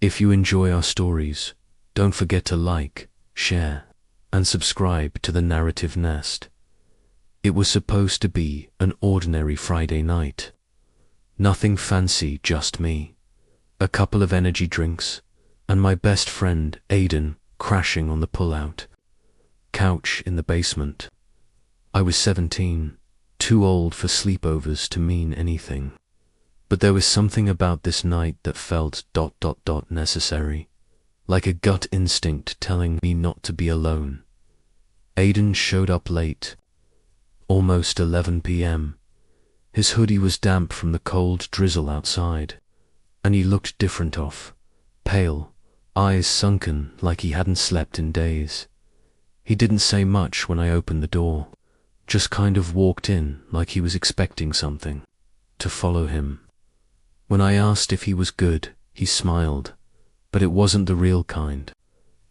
If you enjoy our stories, don't forget to like, share, and subscribe to the Narrative Nest. It was supposed to be an ordinary Friday night. Nothing fancy, just me, a couple of energy drinks, and my best friend, Aidan, crashing on the pull-out couch in the basement. I was 17, too old for sleepovers to mean anything. But there was something about this night that felt ... necessary, like a gut instinct telling me not to be alone. Aidan showed up late, almost 11 p.m. His hoodie was damp from the cold drizzle outside, and he looked different off, pale, eyes sunken like he hadn't slept in days. He didn't say much when I opened the door, just kind of walked in like he was expecting something, to follow him. When I asked if he was good, he smiled, but it wasn't the real kind.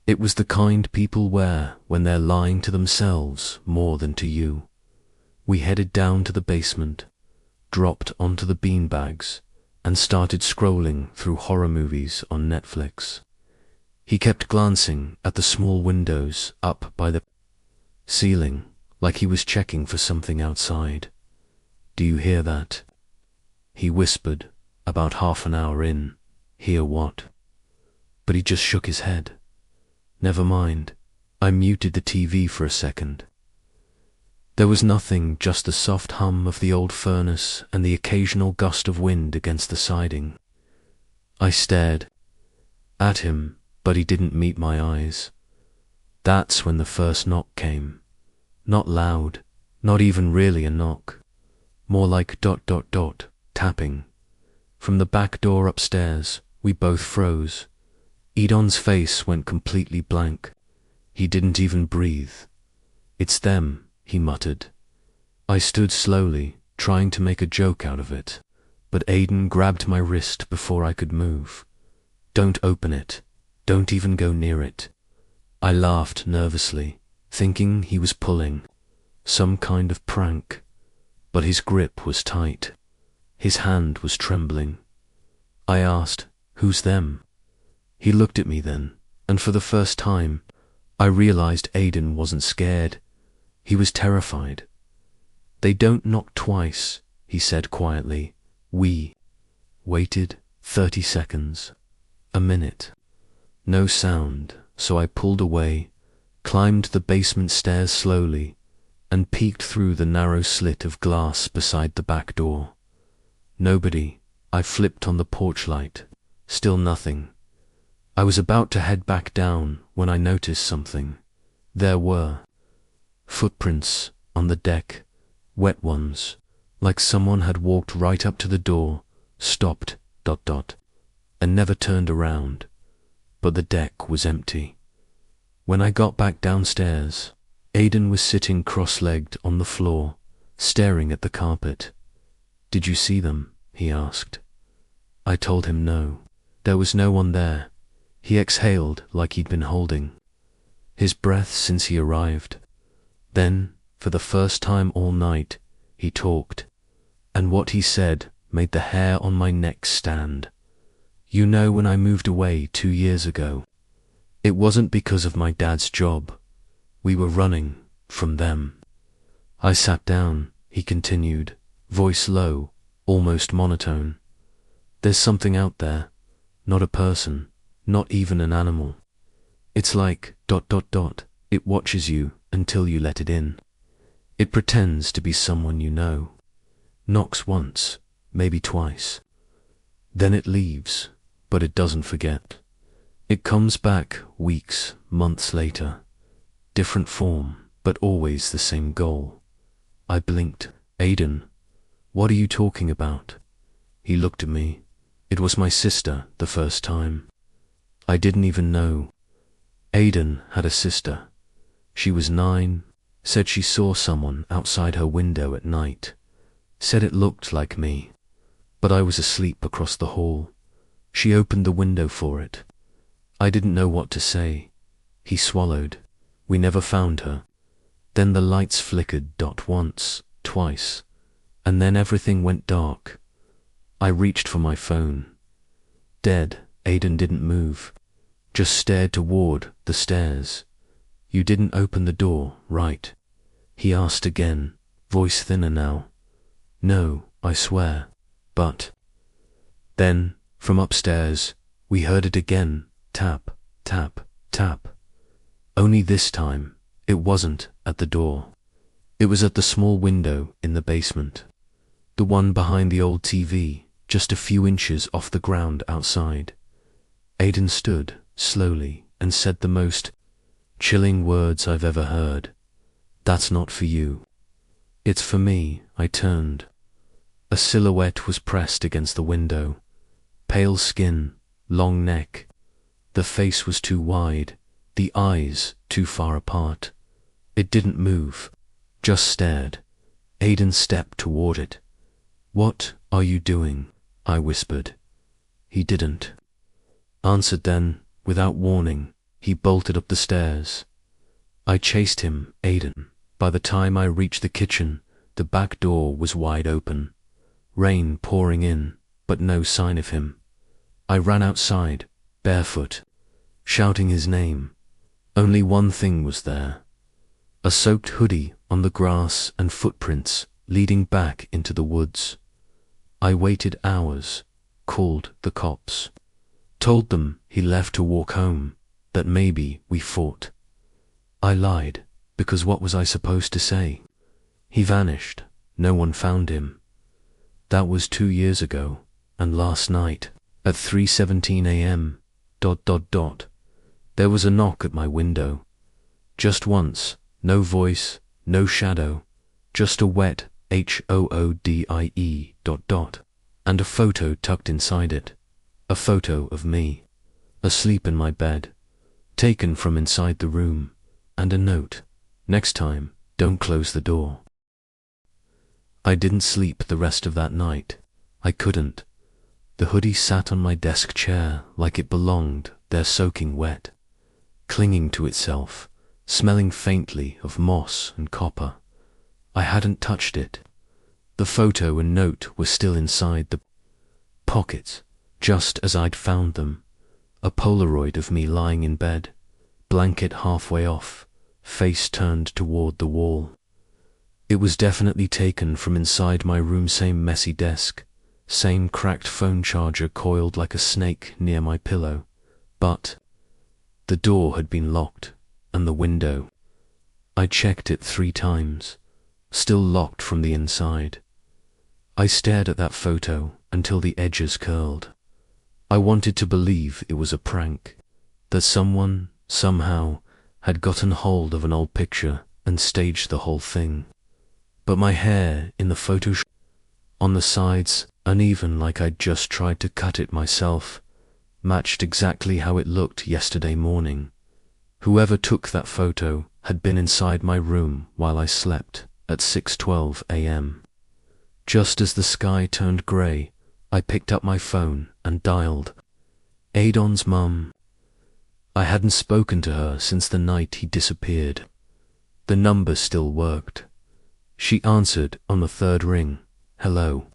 It was the kind people wear when they're lying to themselves more than to you. We headed down to the basement, dropped onto the beanbags, and started scrolling through horror movies on Netflix. He kept glancing at the small windows up by the ceiling, like he was checking for something outside. "Do you hear that?" he whispered, about half an hour in. "Hear what?" But he just shook his head. Never mind. I muted the TV for a second. There was nothing, just the soft hum of the old furnace and the occasional gust of wind against the siding. I stared at him, but he didn't meet my eyes. That's when the first knock came. Not loud, not even really a knock. More like ... tapping. From the back door upstairs, we both froze. Edon's face went completely blank. He didn't even breathe. "It's them," he muttered. I stood slowly, trying to make a joke out of it, but Aidan grabbed my wrist before I could move. "Don't open it. Don't even go near it." I laughed nervously, thinking he was pulling some kind of prank, but his grip was tight. His hand was trembling. I asked, "Who's them?" He looked at me then, and for the first time, I realized Aidan wasn't scared. He was terrified. "They don't knock twice," he said quietly. We waited 30 seconds, a minute. No sound, so I pulled away, climbed the basement stairs slowly, and peeked through the narrow slit of glass beside the back door. Nobody. I flipped on the porch light. Still nothing. I was about to head back down when I noticed something. There were footprints on the deck, wet ones, like someone had walked right up to the door, stopped, and never turned around. But the deck was empty. When I got back downstairs, Aidan was sitting cross-legged on the floor, staring at the carpet. "Did you see them?" he asked. I told him no. There was no one there. He exhaled like he'd been holding his breath since he arrived. Then, for the first time all night, he talked, and what he said made the hair on my neck stand. "You know, when I moved away 2 years ago, it wasn't because of my dad's job. We were running from them." I sat down, he continued, voice low, almost monotone. "There's something out there, not a person, not even an animal. It's like ... it watches you until you let it in. It pretends to be someone you know. Knocks once, maybe twice. Then it leaves, but it doesn't forget. It comes back weeks, months later. Different form, but always the same goal." I blinked. "Aidan, what are you talking about?" He looked at me. It was my sister the first time. I didn't even know. Aidan had a sister. She was 9, said she saw someone outside her window at night, said it looked like me, but I was asleep across the hall. She opened the window for it. I didn't know what to say. He swallowed. We never found her. Then the lights flickered once, twice, and then everything went dark. I reached for my phone. Dead, Aidan didn't move, just stared toward the stairs. You didn't open the door, right? He asked again, voice thinner now. No, I swear. But then, from upstairs, we heard it again, tap, tap, tap. Only this time, it wasn't at the door. It was at the small window in the basement. The one behind the old TV, just a few inches off the ground outside. Aidan stood, slowly, and said the most chilling words I've ever heard. That's not for you. It's for me. I turned. A silhouette was pressed against the window. Pale skin, long neck. The face was too wide, the eyes too far apart. It didn't move, just stared. Aidan stepped toward it. What are you doing? I whispered. He didn't. Answered then, without warning, he bolted up the stairs. I chased him, Aidan. By the time I reached the kitchen, the back door was wide open. Rain pouring in, but no sign of him. I ran outside, barefoot, shouting his name. Only one thing was there. A soaked hoodie on the grass and footprints leading back into the woods. I waited hours, called the cops. Told them he left to walk home, that maybe we fought. I lied, because what was I supposed to say? He vanished. No one found him. That was 2 years ago, and last night, at 3:17 a.m., ... there was a knock at my window. Just once, no voice, no shadow, just a wet HOODIE ... and a photo tucked inside it. A photo of me, asleep in my bed, taken from inside the room, and a note, next time, don't close the door. I didn't sleep the rest of that night. I couldn't. The hoodie sat on my desk chair like it belonged there, soaking wet, clinging to itself, smelling faintly of moss and copper. I hadn't touched it. The photo and note were still inside the pockets, just as I'd found them. A Polaroid of me lying in bed, blanket halfway off, face turned toward the wall. It was definitely taken from inside my room, same messy desk, same cracked phone charger coiled like a snake near my pillow. But the door had been locked, and the window. I checked it 3 times, still locked from the inside. I stared at that photo until the edges curled. I wanted to believe it was a prank, that someone, somehow, had gotten hold of an old picture and staged the whole thing. But my hair in the photo on the sides, uneven like I'd just tried to cut it myself, matched exactly how it looked yesterday morning. Whoever took that photo had been inside my room while I slept at 6:12 a.m. Just as the sky turned grey, I picked up my phone and dialed Aidan's mum. I hadn't spoken to her since the night he disappeared. The number still worked. She answered on the 3rd ring. Hello.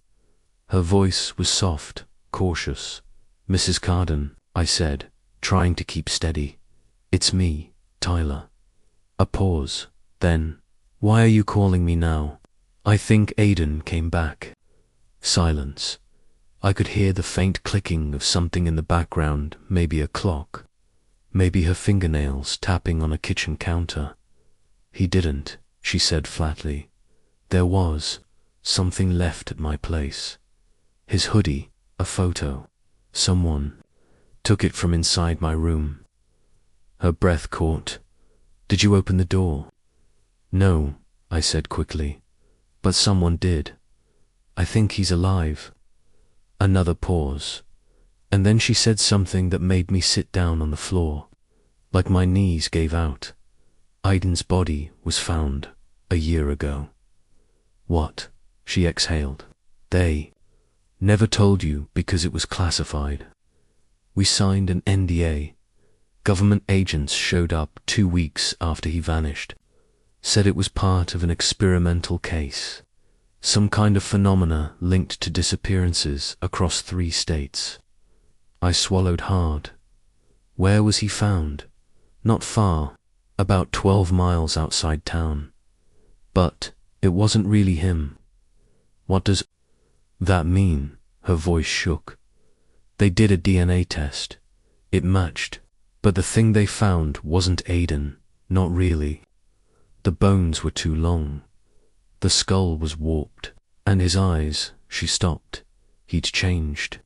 Her voice was soft, cautious. Mrs. Carden, I said, trying to keep steady. It's me, Tyler. A pause. Then, why are you calling me now? I think Aidan came back. Silence. I could hear the faint clicking of something in the background, maybe a clock, maybe her fingernails tapping on a kitchen counter. He didn't, she said flatly. There was something left at my place. His hoodie, a photo. Someone took it from inside my room. Her breath caught. Did you open the door? No, I said quickly. But someone did. I think he's alive. Another pause. And then she said something that made me sit down on the floor, like my knees gave out. Aidan's body was found a year ago. What? She exhaled. They never told you because it was classified. We signed an NDA. Government agents showed up 2 weeks after he vanished. Said it was part of an experimental case. Some kind of phenomena linked to disappearances across 3 states. I swallowed hard. Where was he found? Not far, about 12 miles outside town. But it wasn't really him. What does that mean? Her voice shook. They did a DNA test. It matched. But the thing they found wasn't Aiden, not really. The bones were too long. The skull was warped. And his eyes, she stopped. He'd changed.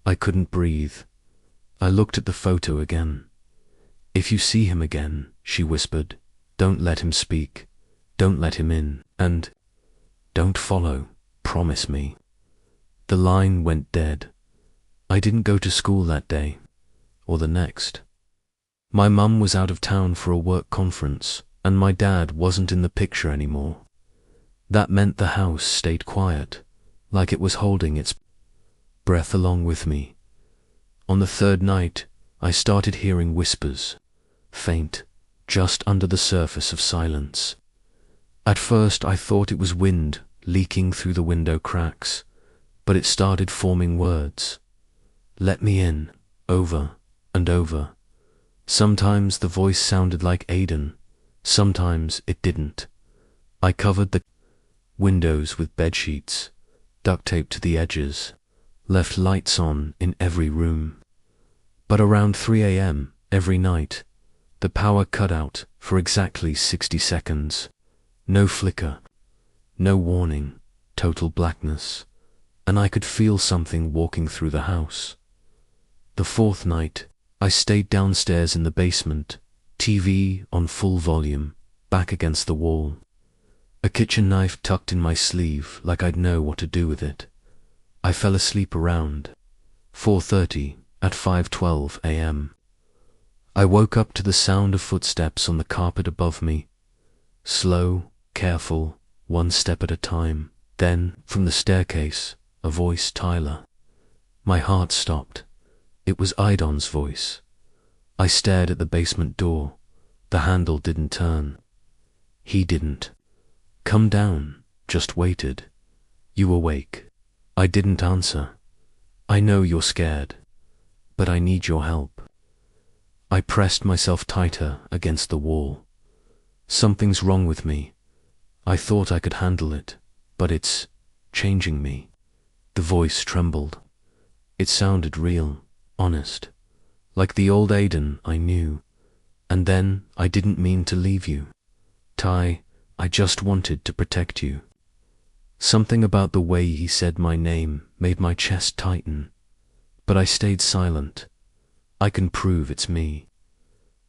I couldn't breathe. I looked at the photo again. If you see him again, she whispered, don't let him speak. Don't let him in. And don't follow. Promise me. The line went dead. I didn't go to school that day, or the next. My mum was out of town for a work conference, and my dad wasn't in the picture anymore. That meant the house stayed quiet, like it was holding its breath along with me. On the third night, I started hearing whispers, faint, just under the surface of silence. At first I thought it was wind leaking through the window cracks, but it started forming words. Let me in, over and over. Sometimes the voice sounded like Aiden, sometimes it didn't. I covered the windows with bedsheets, duct tape to the edges, left lights on in every room. But around 3 a.m. every night, the power cut out for exactly 60 seconds. No flicker, no warning, total blackness, and I could feel something walking through the house. The fourth night, I stayed downstairs in the basement, TV on full volume, back against the wall. A kitchen knife tucked in my sleeve like I'd know what to do with it. I fell asleep around 4:30 at 5:12 a.m. I woke up to the sound of footsteps on the carpet above me. Slow, careful, one step at a time. Then, from the staircase, a voice, Tyler. My heart stopped. It was Aidon's voice. I stared at the basement door. The handle didn't turn. He didn't. Come down, just waited. You awake? I didn't answer. I know you're scared, but I need your help. I pressed myself tighter against the wall. Something's wrong with me. I thought I could handle it, but it's changing me. The voice trembled. It sounded real, honest, like the old Aiden I knew. And then I didn't mean to leave you. Ty, I just wanted to protect you. Something about the way he said my name made my chest tighten. But I stayed silent. I can prove it's me.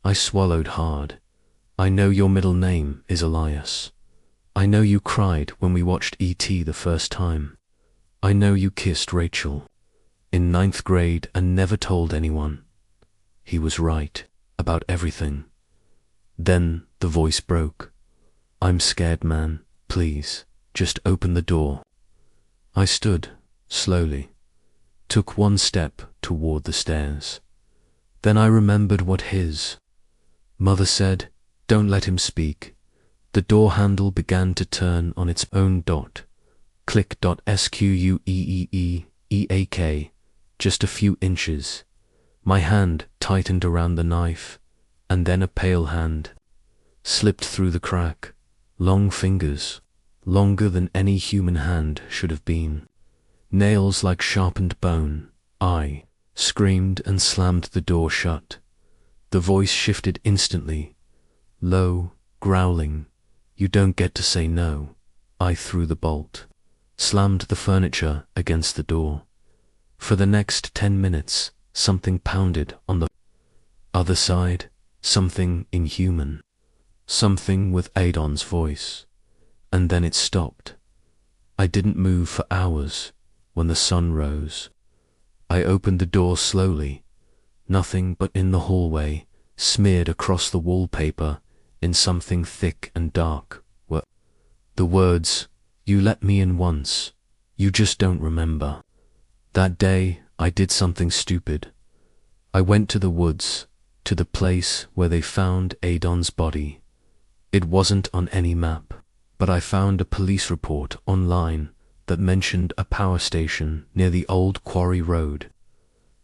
I swallowed hard. I know your middle name is Elias. I know you cried when we watched E.T. the first time. I know you kissed Rachel in 9th grade and never told anyone. He was right about everything. Then the voice broke. I'm scared, man. Please, just open the door. I stood, slowly, took one step toward the stairs. Then I remembered what his mother said, don't let him speak. The door handle began to turn on its own. Click. Squeeeek, just a few inches. My hand tightened around the knife, and then a pale hand slipped through the crack. Long fingers, longer than any human hand should have been. Nails like sharpened bone. I screamed and slammed the door shut. The voice shifted instantly. Low, growling. You don't get to say no. I threw the bolt, slammed the furniture against the door. For the next 10 minutes, something pounded on the other side, something inhuman, something with Aidon's voice. And then it stopped. I didn't move for hours. When the sun rose, I opened the door slowly. Nothing but in the hallway, smeared across the wallpaper in something thick and dark, were the words, you let me in once, you just don't remember. That day, I did something stupid. I went to the woods, to the place where they found Aidon's body. It wasn't on any map, but I found a police report online that mentioned a power station near the old quarry road.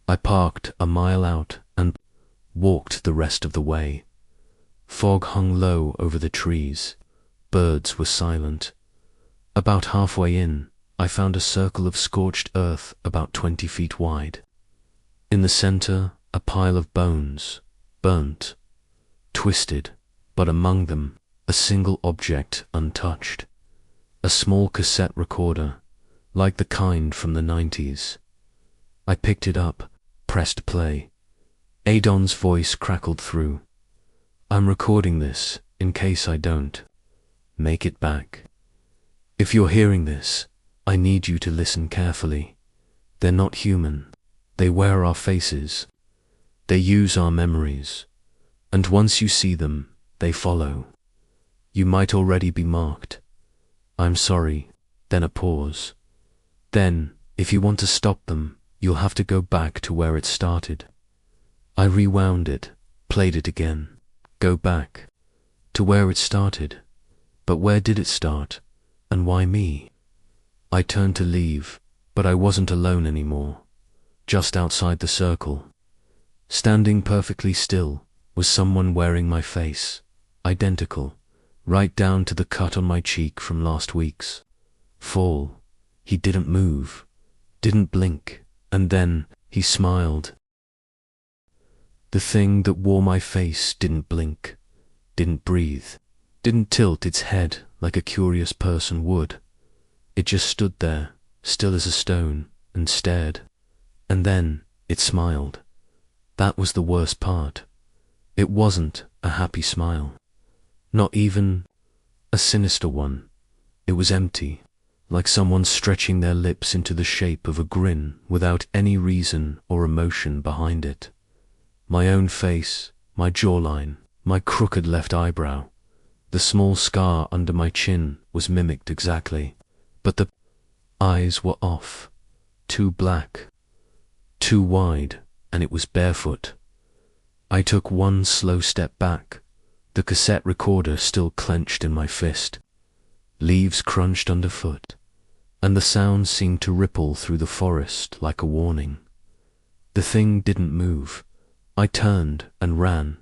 I parked a mile out and walked the rest of the way. Fog hung low over the trees. Birds were silent. About halfway in, I found a circle of scorched earth about 20 feet wide. In the center, a pile of bones, burnt, twisted, but among them, a single object untouched. A small cassette recorder, like the kind from the 90s. I picked it up, pressed play. Adon's voice crackled through. "I'm recording this, in case I don't make it back. If you're hearing this, I need you to listen carefully. They're not human. They wear our faces. They use our memories. And once you see them, they follow. You might already be marked. I'm sorry." Then a pause. "Then, if you want to stop them, you'll have to go back to where it started." I rewound it, played it again. Go back to where it started. But where did it start? And why me? I turned to leave, but I wasn't alone anymore. Just outside the circle, standing perfectly still, was someone wearing my face, identical, right down to the cut on my cheek from last week's fall. He didn't move, didn't blink, and then he smiled. The thing that wore my face didn't blink, didn't breathe, didn't tilt its head like a curious person would. It just stood there, still as a stone, and stared. And then it smiled. That was the worst part. It wasn't a happy smile. Not even a sinister one. It was empty, like someone stretching their lips into the shape of a grin without any reason or emotion behind it. My own face, my jawline, my crooked left eyebrow, the small scar under my chin was mimicked exactly, but the eyes were off, too black, too wide, and it was barefoot. I took one slow step back, the cassette recorder still clenched in my fist. Leaves crunched underfoot, and the sound seemed to ripple through the forest like a warning. The thing didn't move. I turned and ran.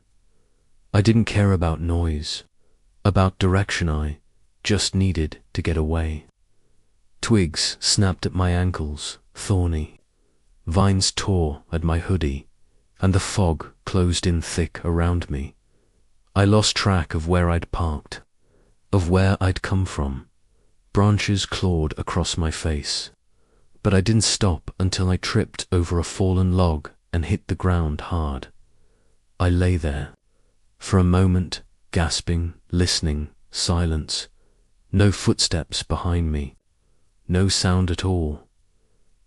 I didn't care about noise, about direction. I just needed to get away. Twigs snapped at my ankles, thorny. Vines tore at my hoodie, and the fog closed in thick around me. I lost track of where I'd parked, of where I'd come from. Branches clawed across my face, but I didn't stop until I tripped over a fallen log and hit the ground hard. I lay there, for a moment, gasping, listening, silence. No footsteps behind me, no sound at all.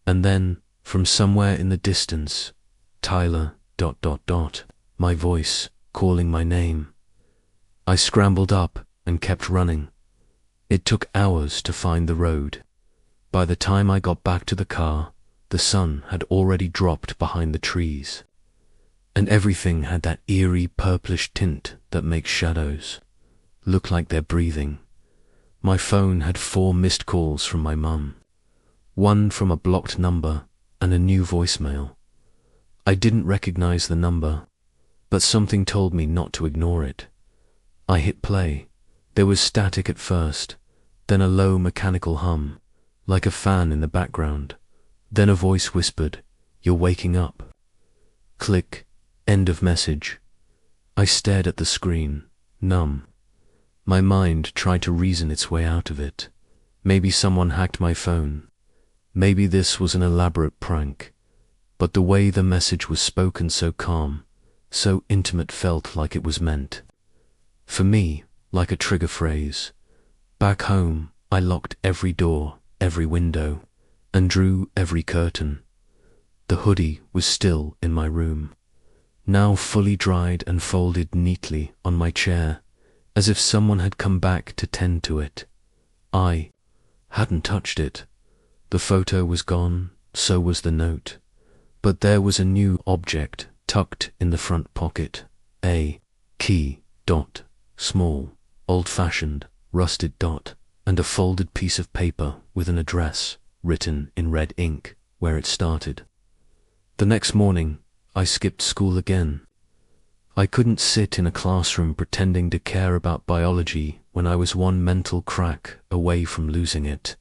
And then, from somewhere in the distance, Tyler, ... my voice, calling my name. I scrambled up and kept running. It took hours to find the road. By the time I got back to the car, the sun had already dropped behind the trees, and everything had that eerie purplish tint that makes shadows look like they're breathing. My phone had 4 missed calls from my mum, one from a blocked number and a new voicemail. I didn't recognize the number, but something told me not to ignore it. I hit play. There was static at first, then a low mechanical hum, like a fan in the background. Then a voice whispered, "You're waking up." Click. End of message. I stared at the screen, numb. My mind tried to reason its way out of it. Maybe someone hacked my phone. Maybe this was an elaborate prank. But the way the message was spoken, so calm, so intimate, felt like it was meant for me, like a trigger phrase. Back home, I locked every door, every window, and drew every curtain. The hoodie was still in my room, now fully dried and folded neatly on my chair, as if someone had come back to tend to it. I hadn't touched it. The photo was gone, so was the note. But there was a new object tucked in the front pocket. A key, small, old-fashioned, rusted dot, and a folded piece of paper with an address written in red ink where it started. The next morning, I skipped school again. I couldn't sit in a classroom pretending to care about biology when I was one mental crack away from losing it.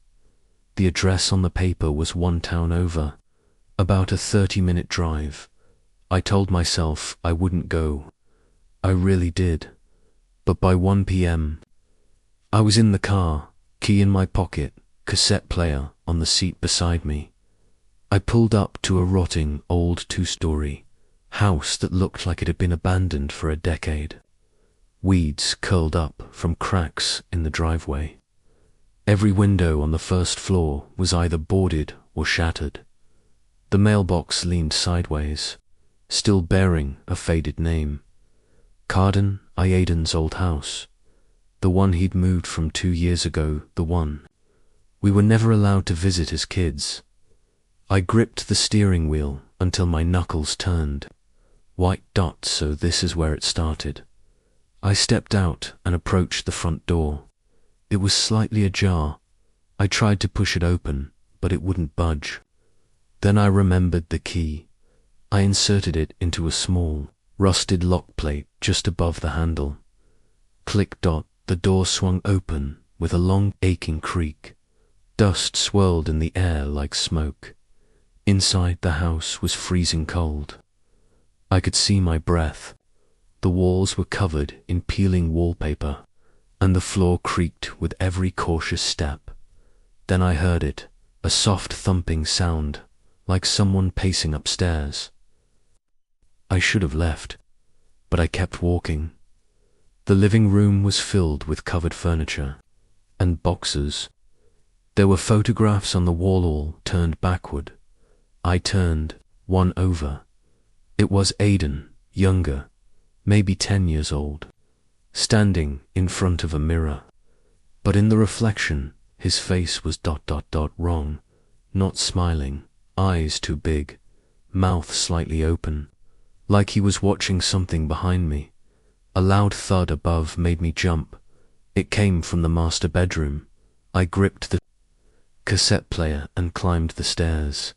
The address on the paper was one town over, about a 30-minute drive. I told myself I wouldn't go. I really did. But by 1 p.m., I was in the car, key in my pocket, cassette player on the seat beside me. I pulled up to a rotting old 2-story house that looked like it had been abandoned for a decade. Weeds curled up from cracks in the driveway. Every window on the first floor was either boarded or shattered. The mailbox leaned sideways, still bearing a faded name. Carden Iaden's old house. The one he'd moved from 2 years ago, the one we were never allowed to visit as kids. I gripped the steering wheel until my knuckles turned. White dots, so this is where it started. I stepped out and approached the front door. It was slightly ajar. I tried to push it open, but it wouldn't budge. Then I remembered the key. I inserted it into a small, rusted lock plate just above the handle. Click dot, the door swung open with a long, aching creak. Dust swirled in the air like smoke. Inside the house was freezing cold. I could see my breath. The walls were covered in peeling wallpaper, and the floor creaked with every cautious step. Then I heard it, a soft thumping sound, like someone pacing upstairs. I should have left, but I kept walking. The living room was filled with covered furniture and boxes. There were photographs on the wall, all turned backward. I turned one over. It was Aiden, younger, maybe 10 years old, standing in front of a mirror. But in the reflection, his face was ... wrong, not smiling, eyes too big, mouth slightly open, like he was watching something behind me. A loud thud above made me jump. It came from the master bedroom. I gripped the cassette player and climbed the stairs,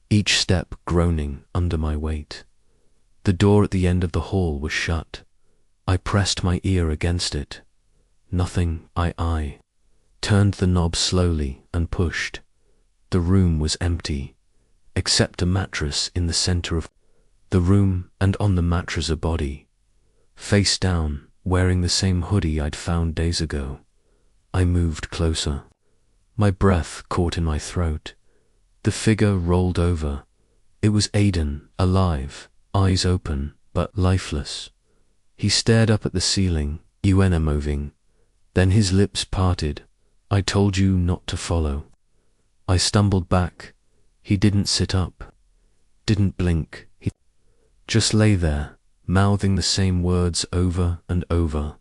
each step groaning under my weight. The door at the end of the hall was shut. I pressed my ear against it. Nothing. I turned the knob slowly and pushed. The room was empty, except a mattress in the center of the room, and on the mattress a body, face down, wearing the same hoodie I'd found days ago. I moved closer. My breath caught in my throat. The figure rolled over. It was Aiden, alive, eyes open, but lifeless. He stared up at the ceiling, moving. Then his lips parted. I told you not to follow. I stumbled back. He didn't sit up, didn't blink. He just lay there, mouthing the same words over and over.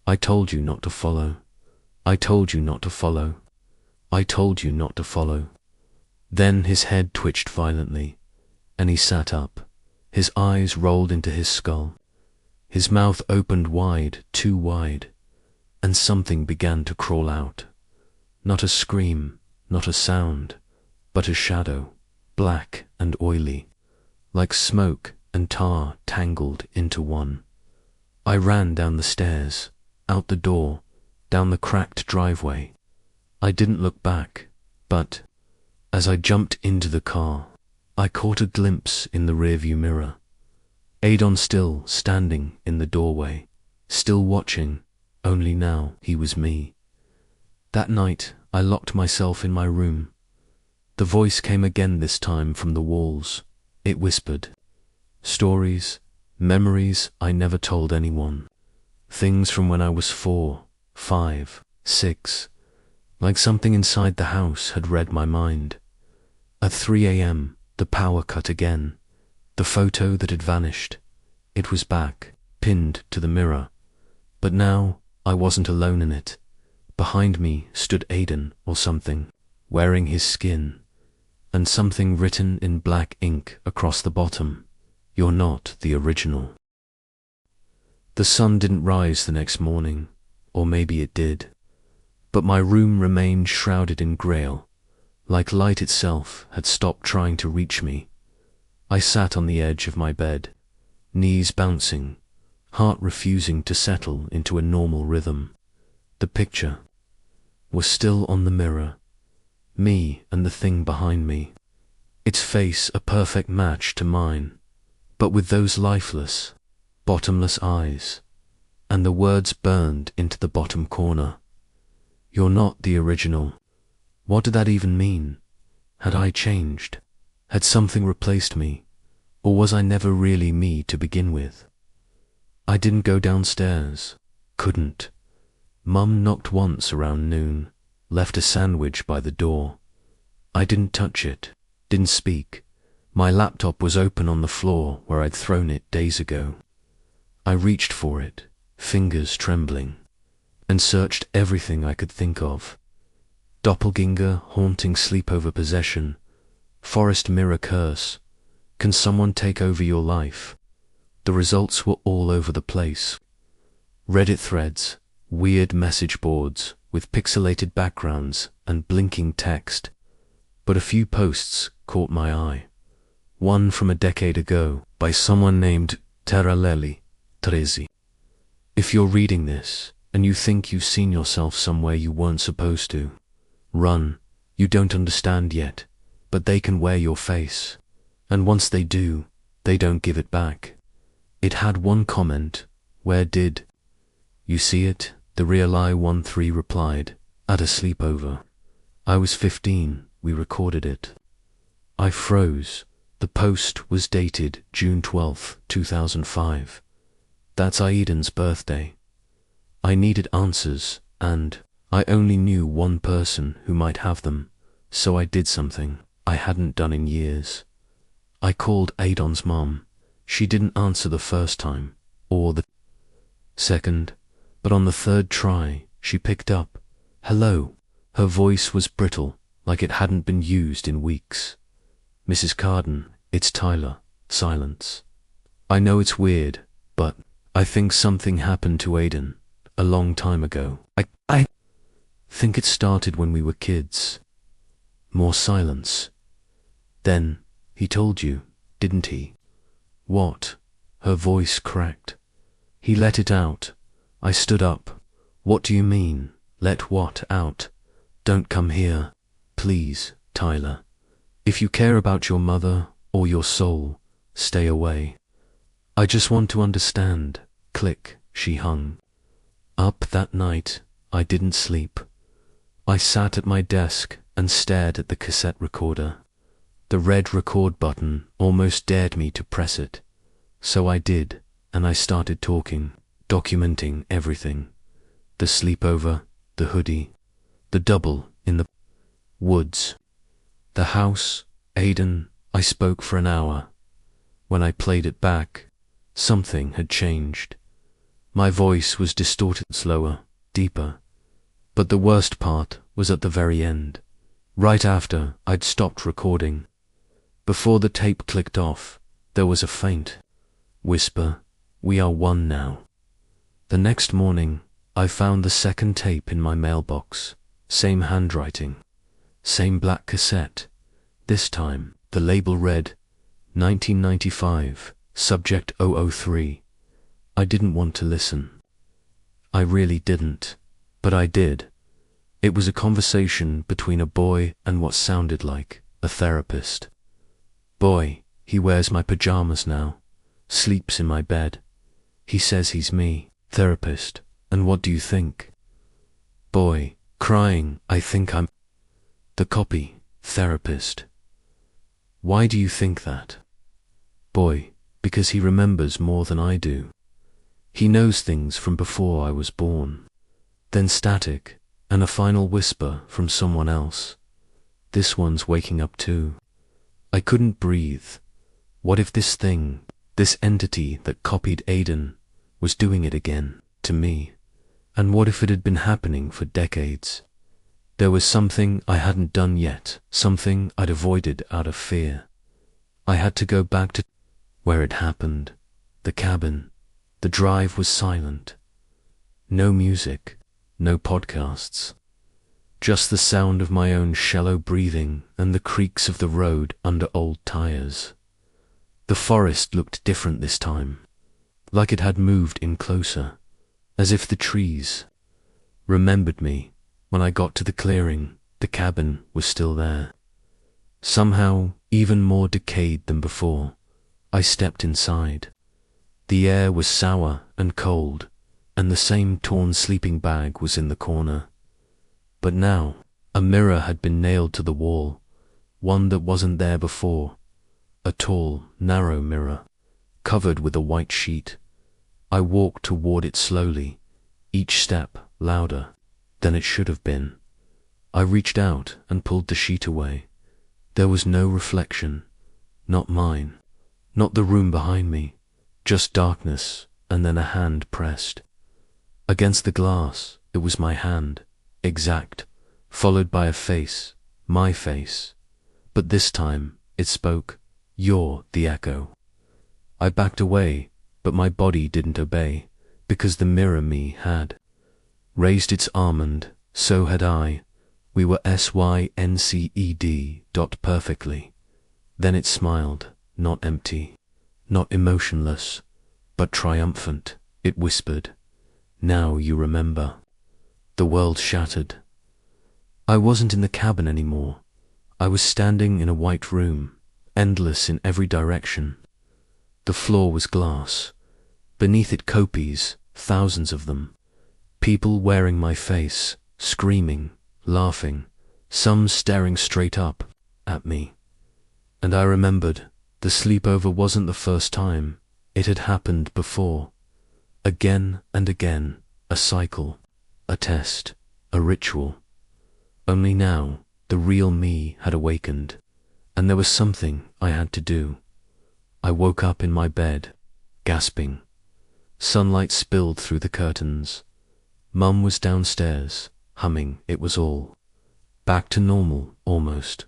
I told you not to follow. I told you not to follow. I told you not to follow. Then his head twitched violently, and he sat up. His eyes rolled into his skull. His mouth opened wide, too wide, and something began to crawl out. Not a scream, not a sound, but a shadow, black and oily, like smoke and tar tangled into one. I ran down the stairs, out the door, down the cracked driveway. I didn't look back, but as I jumped into the car, I caught a glimpse in the rearview mirror. Aiden still standing in the doorway, still watching, only now he was me. That night I locked myself in my room. The voice came again, this time from the walls. It whispered. Stories, memories I never told anyone. Things from when I was 4, 5, 6. Like something inside the house had read my mind. At 3 a.m, the power cut again. The photo that had vanished. It was back, pinned to the mirror. But now I wasn't alone in it. Behind me stood Aiden or something, wearing his skin, and something written in black ink across the bottom. You're not the original. The sun didn't rise the next morning, or maybe it did, but my room remained shrouded in grail, like light itself had stopped trying to reach me. I sat on the edge of my bed, knees bouncing, heart refusing to settle into a normal rhythm. The picture was still on the mirror, me and the thing behind me, its face a perfect match to mine, but with those lifeless, bottomless eyes, and the words burned into the bottom corner. You're not the original. What did that even mean? Had I changed? Had something replaced me? Or was I never really me to begin with? I didn't go downstairs. Couldn't. Mum knocked once around noon, left a sandwich by the door. I didn't touch it, didn't speak. My laptop was open on the floor where I'd thrown it days ago. I reached for it, fingers trembling, and searched everything I could think of. Doppelganger, haunting sleepover possession, forest mirror curse, can someone take over your life? The results were all over the place. Reddit threads, weird message boards with pixelated backgrounds and blinking text, but a few posts caught my eye. One from a decade ago by someone named Teraleli Trezi. If you're reading this and you think you've seen yourself somewhere you weren't supposed to, run. You don't understand yet, but they can wear your face. And once they do, they don't give it back. It had one comment. Where did you see it? The real I-13 replied, at a sleepover. I was 15, we recorded it. I froze. The post was dated June 12, 2005. That's Aiden's birthday. I needed answers, and I only knew one person who might have them, so I did something I hadn't done in years. I called Aiden's mom. She didn't answer the first time, or the second, but on the third try, she picked up. Hello. Her voice was brittle, like it hadn't been used in weeks. Mrs. Carden, it's Tyler. Silence. I know it's weird, but I think something happened to Aiden a long time ago. I think it started when we were kids. More silence. Then, he told you, didn't he? What? Her voice cracked. He let it out. I stood up. What do you mean? Let what out? Don't come here. Please, Tyler. If you care about your mother or your soul, stay away. I just want to understand. Click, she hung. Up that night, I didn't sleep. I sat at my desk and stared at the cassette recorder. The red record button almost dared me to press it. So I did, and I started talking, documenting everything. The sleepover, the hoodie, the double in the woods, the house, Aiden. I spoke for an hour. When I played it back, something had changed. My voice was distorted, slower, deeper. But the worst part was at the very end, right after I'd stopped recording. Before the tape clicked off, there was a faint whisper, "We are one now." The next morning, I found the second tape in my mailbox. Same handwriting, same black cassette. This time, the label read, 1995, subject 003. I didn't want to listen. I really didn't, but I did. It was a conversation between a boy and what sounded like a therapist. Boy, he wears my pajamas now, sleeps in my bed. He says he's me. Therapist, and what do you think? Boy, crying, I think I'm the copy. Therapist. Why do you think that? Boy, because he remembers more than I do. He knows things from before I was born. Then static, and a final whisper from someone else. This one's waking up too. I couldn't breathe. What if this thing, this entity that copied Aiden, was doing it again, to me? And what if it had been happening for decades? There was something I hadn't done yet, something I'd avoided out of fear. I had to go back to where it happened, the cabin. The drive was silent. No music, no podcasts. Just the sound of my own shallow breathing and the creaks of the road under old tires. The forest looked different this time, like it had moved in closer, as if the trees remembered me. When I got to the clearing, the cabin was still there. Somehow, even more decayed than before. I stepped inside. The air was sour and cold, and the same torn sleeping bag was in the corner. But now, a mirror had been nailed to the wall, one that wasn't there before. A tall, narrow mirror, covered with a white sheet. I walked toward it slowly, each step louder than it should have been. I reached out and pulled the sheet away. There was no reflection, not mine, not the room behind me, just darkness, and then a hand pressed. Against the glass, it was my hand, exact, followed by a face, my face. But this time, it spoke, "You're the echo." I backed away, but my body didn't obey, because the mirror me had raised its arm, and so had I. We were SYNCED. Perfectly. Then it smiled, not empty, not emotionless, but triumphant. It whispered, "Now you remember." The world shattered. I wasn't in the cabin anymore. I was standing in a white room, endless in every direction. The floor was glass. Beneath it copies, thousands of them. People wearing my face, screaming, laughing, some staring straight up at me. And I remembered, the sleepover wasn't the first time. It had happened before. Again and again, a cycle, a test, a ritual. Only now, the real me had awakened, and there was something I had to do. I woke up in my bed, gasping. Sunlight spilled through the curtains. Mum was downstairs, humming It Was All. Back to normal, almost,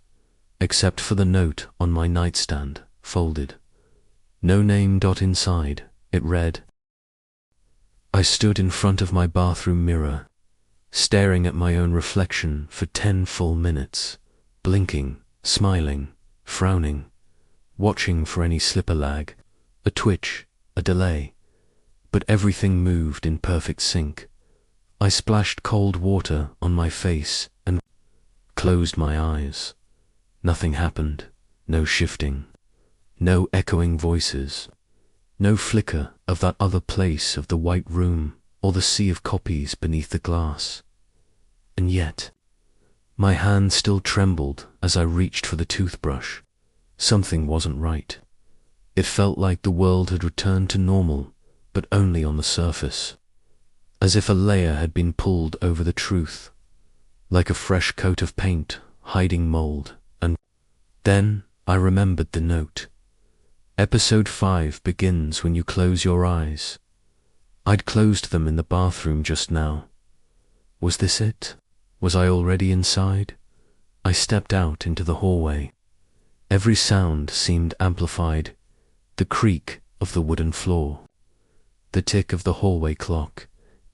except for the note on my nightstand, folded. No name. Inside, it read. I stood in front of my bathroom mirror, staring at my own reflection for 10 full minutes, blinking, smiling, frowning, watching for any slipper lag, a twitch, a delay. But everything moved in perfect sync. I splashed cold water on my face and closed my eyes. Nothing happened, no shifting, no echoing voices, no flicker of that other place of the white room or the sea of copies beneath the glass. And yet, my hand still trembled as I reached for the toothbrush. Something wasn't right. It felt like the world had returned to normal, but only on the surface. As if a layer had been pulled over the truth, like a fresh coat of paint hiding mold. And then I remembered the note. Episode 5 begins when you close your eyes. I'd closed them in the bathroom just now. Was this it? Was I already inside? I stepped out into the hallway. Every sound seemed amplified. The creak of the wooden floor, the tick of the hallway clock,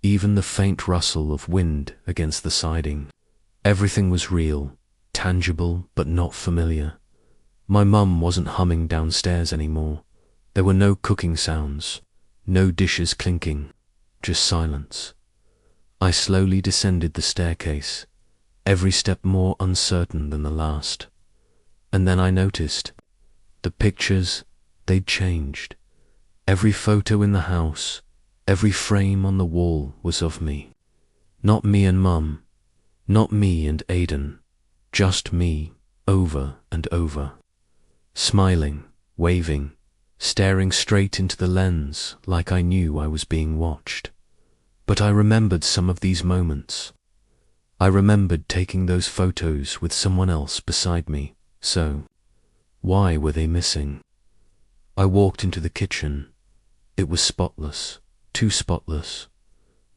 even the faint rustle of wind against the siding. Everything was real, tangible but not familiar. My mum wasn't humming downstairs anymore. There were no cooking sounds, no dishes clinking, just silence. I slowly descended the staircase, every step more uncertain than the last. And then I noticed, the pictures, they'd changed. Every photo in the house, every frame on the wall was of me. Not me and Mum, not me and Aidan, just me, over and over. Smiling, waving, staring straight into the lens like I knew I was being watched. But I remembered some of these moments. I remembered taking those photos with someone else beside me, so why were they missing? I walked into the kitchen. It was spotless, too spotless.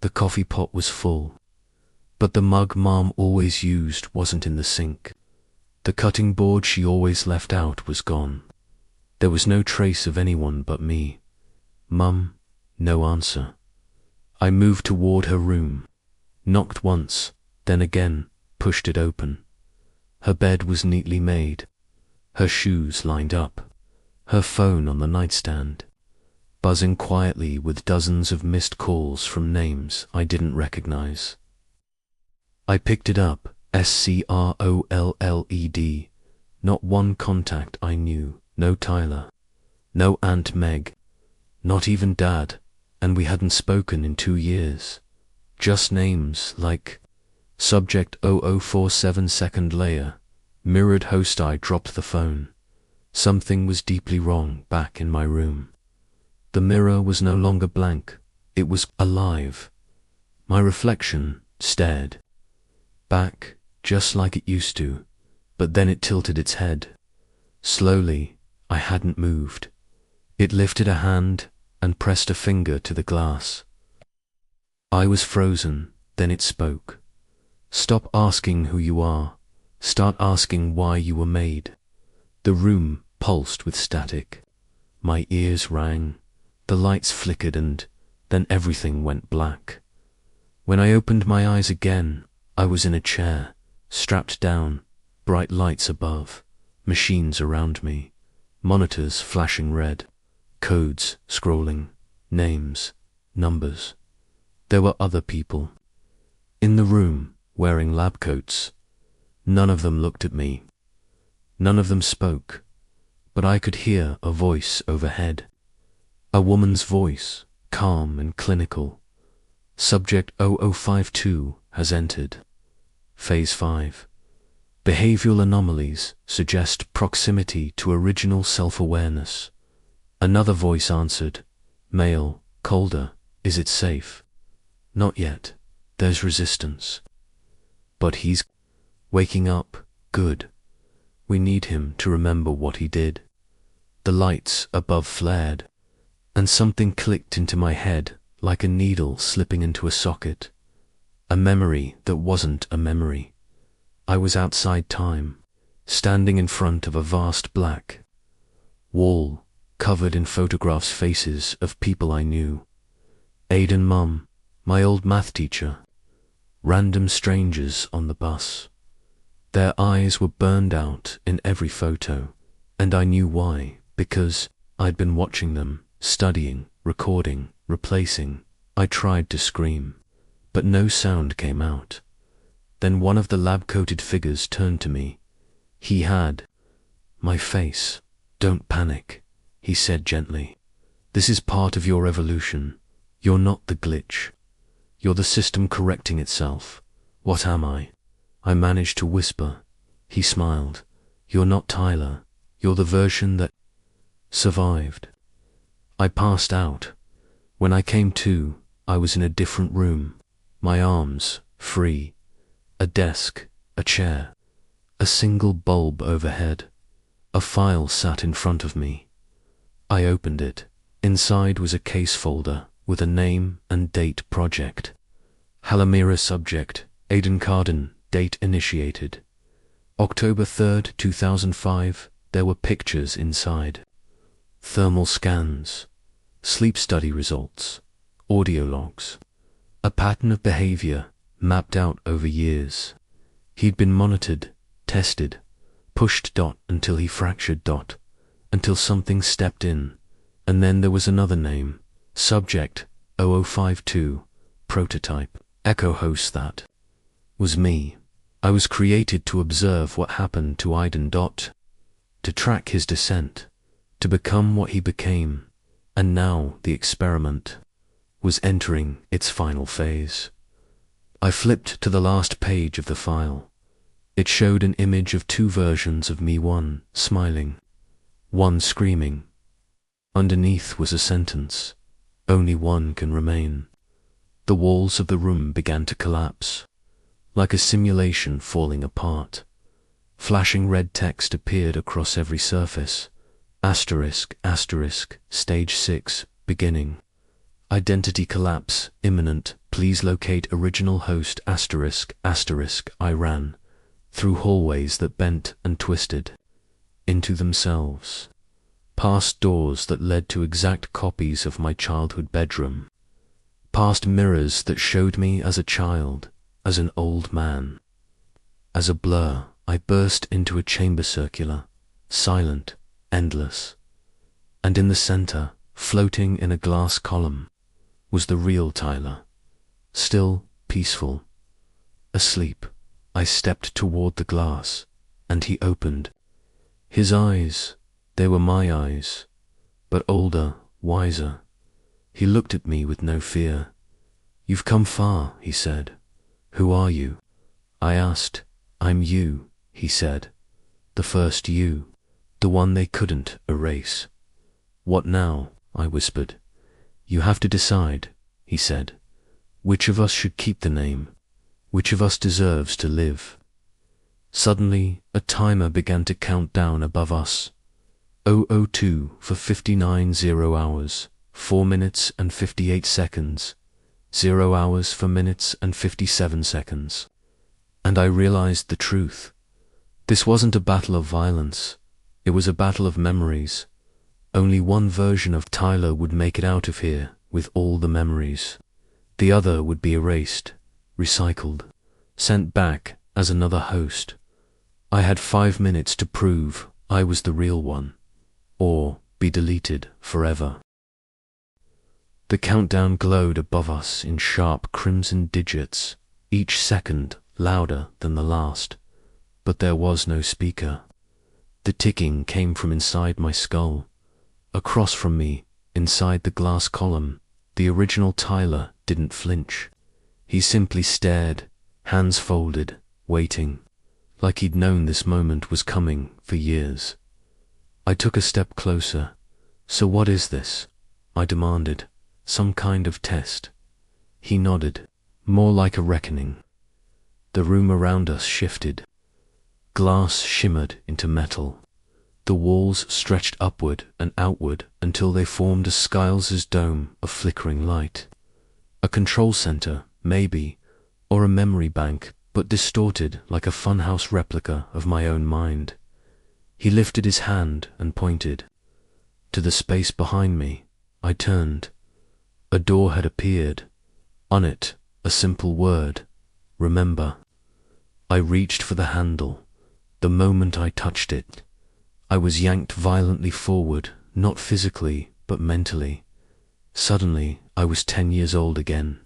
The coffee pot was full, but the mug Mom always used wasn't in the sink. The cutting board she always left out was gone. There was no trace of anyone but me. Mum, no answer. I moved toward her room, knocked once, then again pushed it open. Her bed was neatly made, her shoes lined up, her phone on the nightstand, buzzing quietly with dozens of missed calls from names I didn't recognize. I picked it up, SCROLLED. Not one contact I knew, no Tyler, no Aunt Meg, not even Dad, and we hadn't spoken in 2 years. Just names like Subject 0047 second layer, mirrored host. I dropped the phone. Something was deeply wrong back in my room. The mirror was no longer blank, it was alive. My reflection stared back just like it used to, but then it tilted its head. Slowly, I hadn't moved. It lifted a hand and pressed a finger to the glass. I was frozen, then it spoke. Stop asking who you are. Start asking why you were made. The room pulsed with static. My ears rang. The lights flickered and then everything went black. When I opened my eyes again, I was in a chair, strapped down, bright lights above, machines around me, monitors flashing red, codes scrolling, names, numbers. There were other people in the room wearing lab coats. None of them looked at me. None of them spoke, but I could hear a voice overhead. A woman's voice, calm and clinical. Subject 0052 has entered. Phase 5. Behavioral anomalies suggest proximity to original self-awareness. Another voice answered, male, colder, is it safe? Not yet, there's resistance. But he's waking up, good. We need him to remember what he did. The lights above flared, and something clicked into my head like a needle slipping into a socket. A memory that wasn't a memory. I was outside time, standing in front of a vast black wall, covered in photographs, faces of people I knew. Aiden, Mum, my old math teacher, random strangers on the bus. Their eyes were burned out in every photo, and I knew why, because I'd been watching them, studying, recording, replacing. I tried to scream, but no sound came out. Then one of the lab-coated figures turned to me. He had my face. Don't panic, he said gently. This is part of your evolution. You're not the glitch. You're the system correcting itself. What am I? I managed to whisper. He smiled. You're not Tyler. You're the version that survived. I passed out. When I came to, I was in a different room. My arms free. A desk, a chair, a single bulb overhead. A file sat in front of me. I opened it. Inside was a case folder with a name and date project. Halamira subject, Aiden Carden, date initiated. October 3rd, 2005, there were pictures inside. Thermal scans, sleep study results, audio logs. A pattern of behavior mapped out over years. He'd been monitored, tested, pushed until he fractured until something stepped in. And then there was another name, subject 0052, prototype, echo host. That was me. I was created to observe what happened to Aiden. To track his descent, to become what he became. And now the experiment was entering its final phase. I flipped to the last page of the file. It showed an image of 2 versions of me, one smiling, one screaming. Underneath was a sentence, only one can remain. The walls of the room began to collapse, like a simulation falling apart. Flashing red text appeared across every surface. Asterisk, asterisk, stage 6, beginning. Identity collapse, imminent, please locate original host, asterisk, asterisk. I ran through hallways that bent and twisted into themselves, past doors that led to exact copies of my childhood bedroom, past mirrors that showed me as a child, as an old man. As a blur, I burst into a chamber circular, silent, endless. And in the center, floating in a glass column, was the real Tyler, still peaceful, asleep. I stepped toward the glass, and he opened. His eyes, they were my eyes, but older, wiser. He looked at me with no fear. "You've come far," he said. "Who are you?" I asked. "I'm you," he said. "The first you, the one they couldn't erase." "What now?" I whispered. "You have to decide," he said. "Which of us should keep the name? Which of us deserves to live?" Suddenly, a timer began to count down above us. 002 for 59 0 hours, 4 minutes and 58 seconds, 0 hours for minutes and 57 seconds. And I realized the truth. This wasn't a battle of violence. It was a battle of memories. Only one version of Tyler would make it out of here with all the memories. The other would be erased, recycled, sent back as another host. I had 5 minutes to prove I was the real one, or be deleted forever. The countdown glowed above us in sharp crimson digits, each second louder than the last, but there was no speaker. The ticking came from inside my skull. Across from me, inside the glass column, the original Tyler didn't flinch. He simply stared, hands folded, waiting, like he'd known this moment was coming for years. I took a step closer. "So what is this?" I demanded. "Some kind of test?" He nodded. "More like a reckoning." The room around us shifted. Glass shimmered into metal. The walls stretched upward and outward until they formed a Skyles's dome of flickering light. A control center, maybe, or a memory bank, but distorted like a funhouse replica of my own mind. He lifted his hand and pointed. To the space behind me, I turned. A door had appeared. On it, a simple word: remember. I reached for the handle. The moment I touched it, I was yanked violently forward, not physically, but mentally. Suddenly, I was 10 years old again,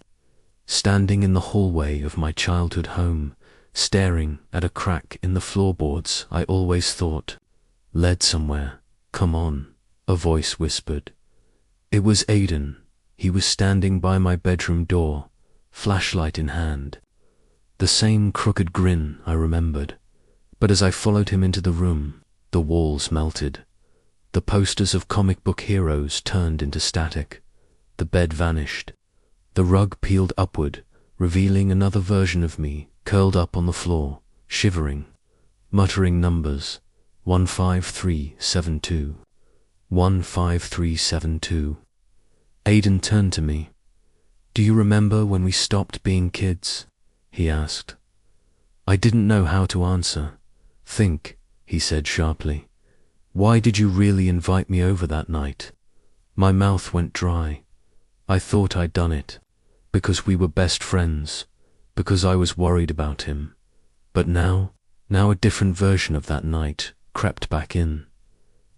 standing in the hallway of my childhood home, staring at a crack in the floorboards I always thought led somewhere. "Come on," a voice whispered. It was Aidan. He was standing by my bedroom door, flashlight in hand. The same crooked grin I remembered. But as I followed him into the room, the walls melted. The posters of comic book heroes turned into static. The bed vanished. The rug peeled upward, revealing another version of me curled up on the floor, shivering, muttering numbers: 15372, 15372. Aidan turned to me. "Do you remember when we stopped being kids?" he asked. I didn't know how to answer. "Think," he said sharply. "Why did you really invite me over that night?" My mouth went dry. I thought I'd done it. Because we were best friends. Because I was worried about him. But now a different version of that night crept back in.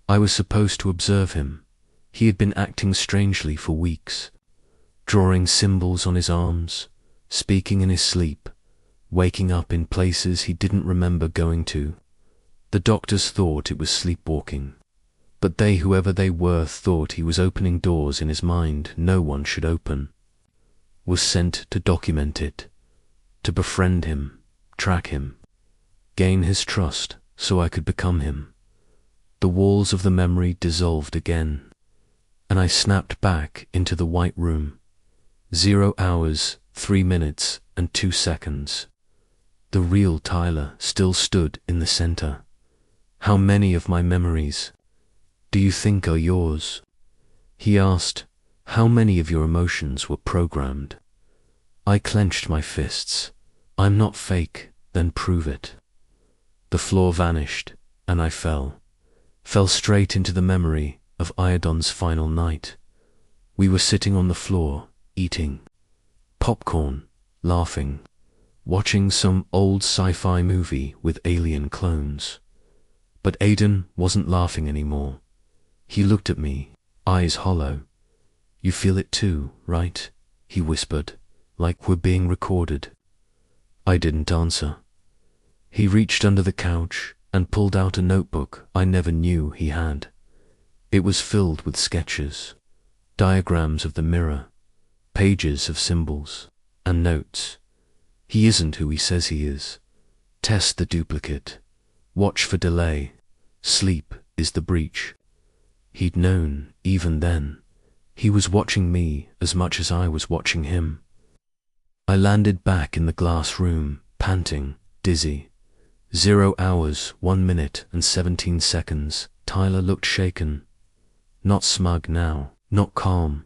I was supposed to observe him. He had been acting strangely for weeks, drawing symbols on his arms, speaking in his sleep, waking up in places he didn't remember going to. The doctors thought it was sleepwalking, but they, whoever they were, thought he was opening doors in his mind no one should open. Was sent to document it, to befriend him, track him, gain his trust so I could become him. The walls of the memory dissolved again, and I snapped back into the white room. 0 hours, 3 minutes, and 2 seconds. The real Tyler still stood in the center. "How many of my memories do you think are yours?" He asked. "How many of your emotions were programmed?" I clenched my fists. "I'm not fake, then prove it." The floor vanished, and I fell straight into the memory of Iodon's final night. We were sitting on the floor, eating popcorn, laughing, watching some old sci-fi movie with alien clones. But Aidan wasn't laughing anymore. He looked at me, eyes hollow. You feel it too, right? He whispered, like we're being recorded. I didn't answer. He reached under the couch and pulled out a notebook I never knew he had. It was filled with sketches, diagrams of the mirror, pages of symbols, and notes. He isn't who he says he is. Test the duplicate. Watch for delay. Sleep is the breach. He'd known, even then. He was watching me as much as I was watching him. I landed back in the glass room, panting, dizzy. 0 hours, 1 minute and 17 seconds. Tyler looked shaken. Not smug now, not calm.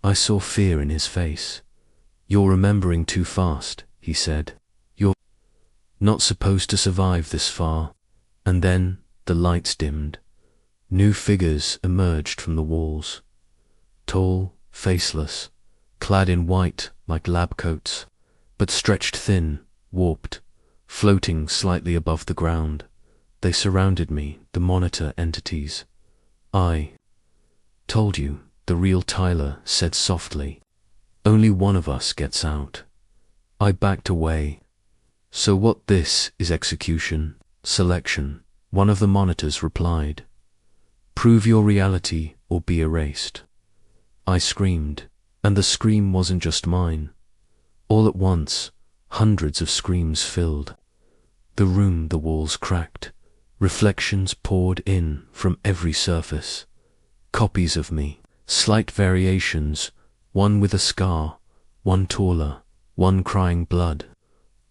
I saw fear in his face. You're remembering too fast, he said. You're not supposed to survive this far. And then the lights dimmed. New figures emerged from the walls. Tall, faceless, clad in white like lab coats, but stretched thin, warped, floating slightly above the ground. They surrounded me, the monitor entities. I told you, the real Tyler said softly. Only one of us gets out. I backed away. So what? This is execution, selection, one of the monitors replied. Prove your reality or be erased. I screamed, and the scream wasn't just mine. All at once, hundreds of screams filled the room. The walls cracked. Reflections poured in from every surface. Copies of me, slight variations, one with a scar, one taller, one crying blood,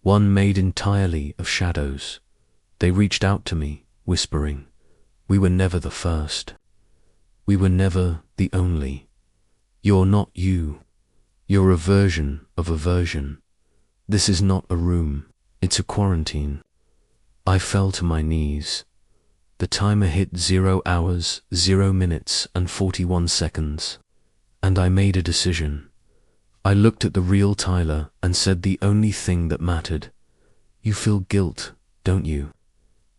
one made entirely of shadows. They reached out to me, whispering, we were never the first. We were never the only. You're not you. You're a version of a version. This is not a room, it's a quarantine. I fell to my knees. The timer hit 0 hours, 0 minutes and 41 seconds. And I made a decision. I looked at the real Tyler and said the only thing that mattered. You feel guilt, don't you?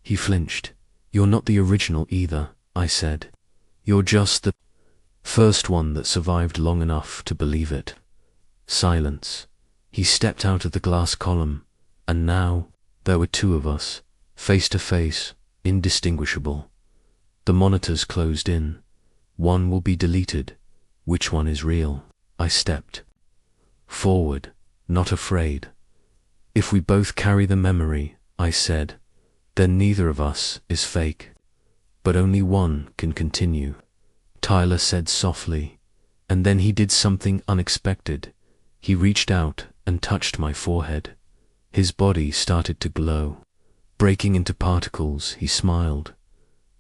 He flinched. You're not the original either, I said. You're just the first one that survived long enough to believe it. Silence. He stepped out of the glass column, and now there were two of us, face to face, indistinguishable. The monitors closed in. One will be deleted. Which one is real? I stepped forward, not afraid. If we both carry the memory, I said, then neither of us is fake. But only one can continue. Tyler said softly, and then he did something unexpected. He reached out and touched my forehead. His body started to glow. Breaking into particles, he smiled.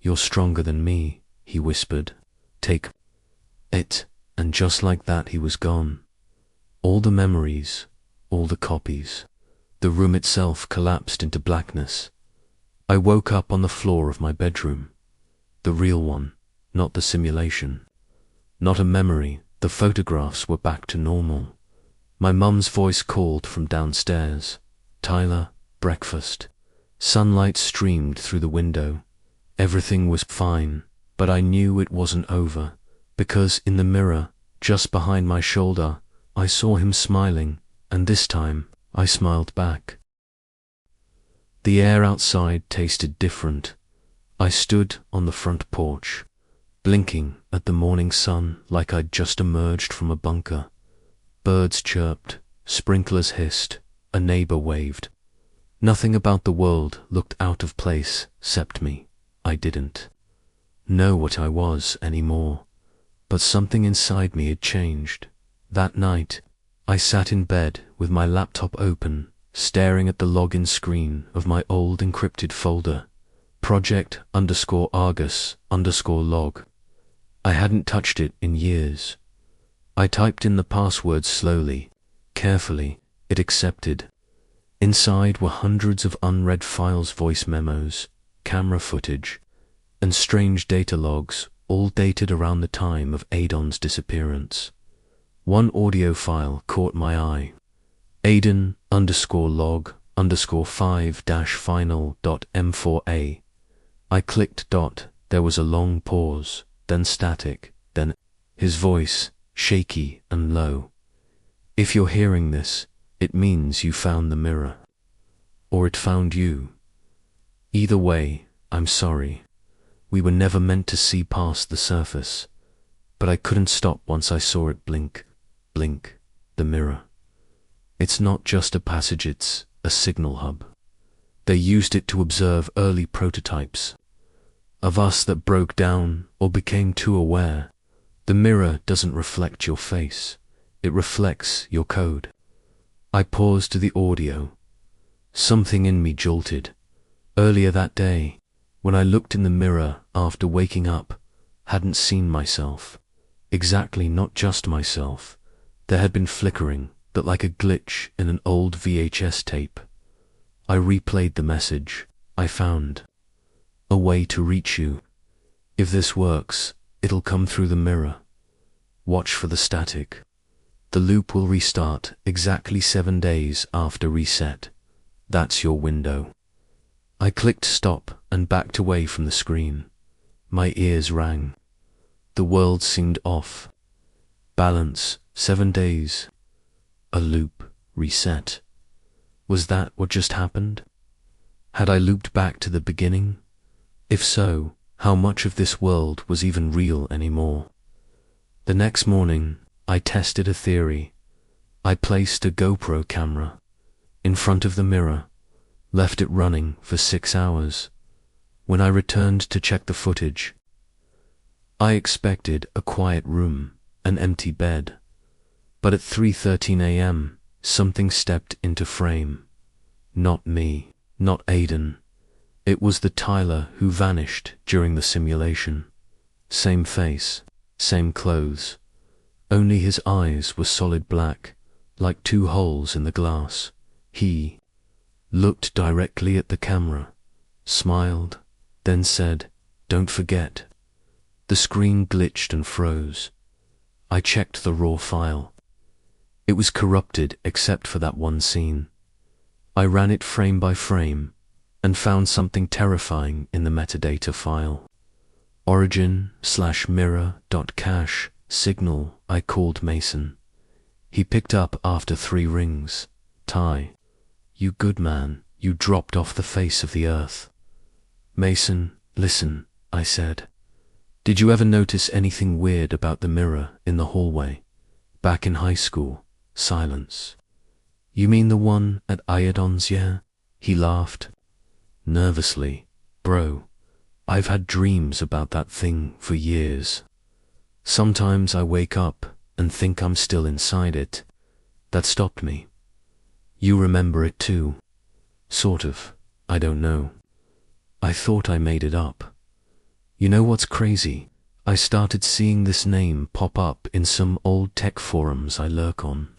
You're stronger than me, he whispered. Take it. And just like that he was gone. All the memories, all the copies. The room itself collapsed into blackness. I woke up on the floor of my bedroom. The real one, not the simulation. Not a memory, the photographs were back to normal. My mum's voice called from downstairs. Tyler, breakfast. Sunlight streamed through the window. Everything was fine, but I knew it wasn't over, because in the mirror, just behind my shoulder, I saw him smiling, and this time, I smiled back. The air outside tasted different. I stood on the front porch, blinking at the morning sun like I'd just emerged from a bunker. Birds chirped, sprinklers hissed, a neighbor waved. Nothing about the world looked out of place, except me. I didn't know what I was anymore, but something inside me had changed. That night, I sat in bed with my laptop open, staring at the login screen of my old encrypted folder, project_Argus_log. I hadn't touched it in years. I typed in the password slowly, carefully. It accepted. Inside were hundreds of unread files, voice memos, camera footage, and strange data logs, all dated around the time of Adon's disappearance. One audio file caught my eye. Adon_log_5-final.m4a. I clicked . There was a long pause. then static, then his voice, shaky and low. If you're hearing this, it means you found the mirror. Or it found you. Either way, I'm sorry. We were never meant to see past the surface. But I couldn't stop once I saw it blink, blink, the mirror. It's not just a passage, it's a signal hub. They used it to observe early prototypes of us that broke down or became too aware. The mirror doesn't reflect your face, it reflects your code. I paused the audio. Something in me jolted. Earlier that day, when I looked in the mirror after waking up, hadn't seen myself. Exactly, not just myself. There had been flickering, that like a glitch in an old VHS tape. I replayed the message. I found a way to reach you. If this works, it'll come through the mirror. Watch for the static. The loop will restart exactly 7 days after reset. That's your window. I clicked stop and backed away from the screen. My ears rang. The world seemed off. Balance, 7 days. A loop, reset. Was that what just happened? Had I looped back to the beginning? If so, how much of this world was even real anymore? The next morning, I tested a theory. I placed a GoPro camera in front of the mirror, left it running for 6 hours. When I returned to check the footage, I expected a quiet room, an empty bed. But at 3:13 a.m., something stepped into frame. Not me, not Aiden. It was the Tyler who vanished during the simulation. Same face, same clothes. Only his eyes were solid black, like 2 holes in the glass. He looked directly at the camera, smiled, then said, "Don't forget." The screen glitched and froze. I checked the raw file. It was corrupted except for that one scene. I ran it frame by frame and found something terrifying in the metadata file. Origin/mirror.cache signal. I called Mason. He picked up after 3 rings. "Ty, you good man, you dropped off the face of the earth." "Mason, listen," I said. "Did you ever notice anything weird about the mirror in the hallway? Back in high school?" Silence. "You mean the one at Iodon's, yeah?" He laughed nervously. "Bro, I've had dreams about that thing for years. Sometimes I wake up and think I'm still inside it. That stopped me. You remember it too?" "Sort of. I don't know. I thought I made it up." You know what's crazy? I started seeing this name pop up in some old tech forums I lurk on.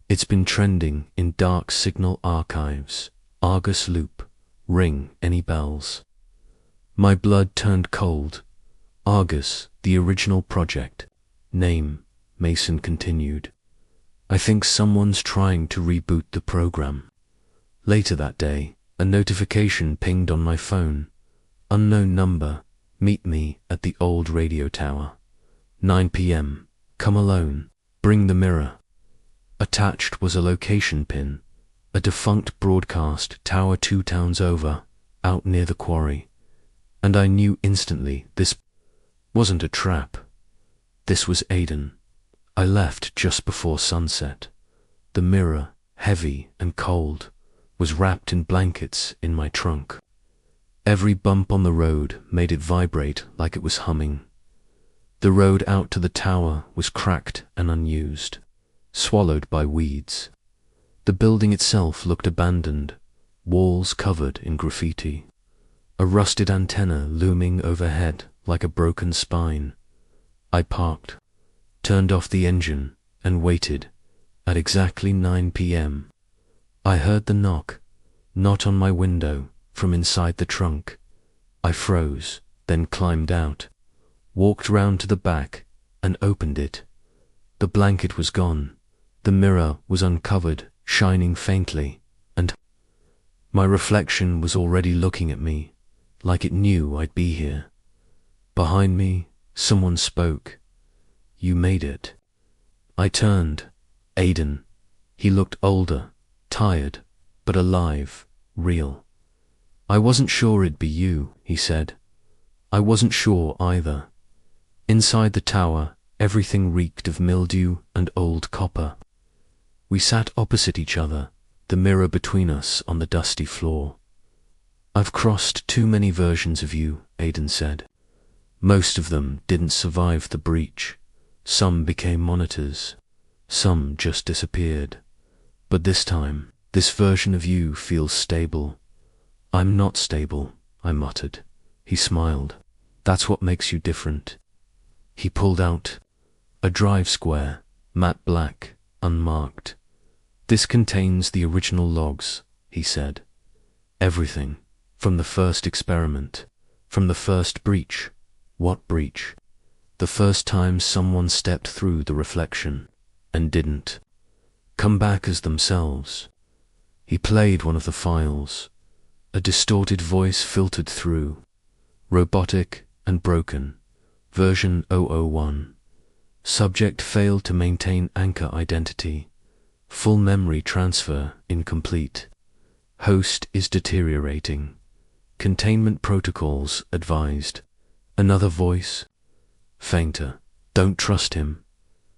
It's been trending in dark signal archives. Argus Loop. Ring any bells? My blood turned cold. Argus, the original project. Name, Mason continued. I think someone's trying to reboot the program. Later that day, a notification pinged on my phone. Unknown number. Meet me at the old radio tower. 9 p.m. Come alone. Bring the mirror. Attached was a location pin. A defunct broadcast tower 2 towns over, out near the quarry. And I knew instantly this wasn't a trap. This was Aiden. I left just before sunset. The mirror, heavy and cold, was wrapped in blankets in my trunk. Every bump on the road made it vibrate like it was humming. The road out to the tower was cracked and unused, swallowed by weeds. The building itself looked abandoned, walls covered in graffiti. A rusted antenna looming overhead like a broken spine. I parked, turned off the engine, and waited. At exactly 9 p.m. I heard the knock, not on my window, from inside the trunk. I froze, then climbed out, walked round to the back, and opened it. The blanket was gone. The mirror was uncovered, shining faintly, and my reflection was already looking at me, like it knew I'd be here. Behind me, Someone spoke. You made it. I turned. Aiden. He looked older, tired, but alive, real. I wasn't sure it'd be you, he said. I wasn't sure either. Inside the tower, everything reeked of mildew and old copper. We sat opposite each other, the mirror between us on the dusty floor. I've crossed too many versions of you, Aiden said. Most of them didn't survive the breach. Some became monitors. Some just disappeared. But this time, this version of you feels stable. I'm not stable, I muttered. He smiled. That's what makes you different. He pulled out a drive square, matte black, unmarked. This contains the original logs, he said. Everything, from the first experiment, from the first breach. What breach? The first time someone stepped through the reflection and didn't come back as themselves. He played one of the files. A distorted voice filtered through. Robotic and broken. Version 001. Subject failed to maintain anchor identity. Full memory transfer incomplete. Host is deteriorating. Containment protocols advised. Another voice. Fainter. Don't trust him.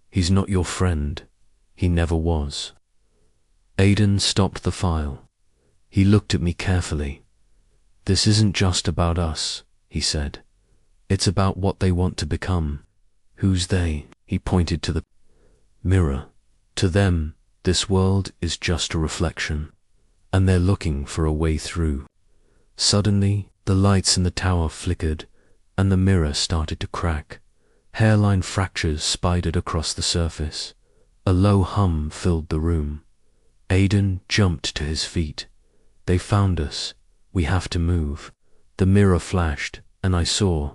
He's not your friend. He never was. Aiden stopped the file. He looked at me carefully. This isn't just about us, he said. It's about what they want to become. Who's they? He pointed to the mirror. To them, this world is just a reflection, and they're looking for a way through. Suddenly, the lights in the tower flickered, and the mirror started to crack. Hairline fractures spidered across the surface. A low hum filled the room. Aiden jumped to his feet. They found us. We have to move. The mirror flashed, and I saw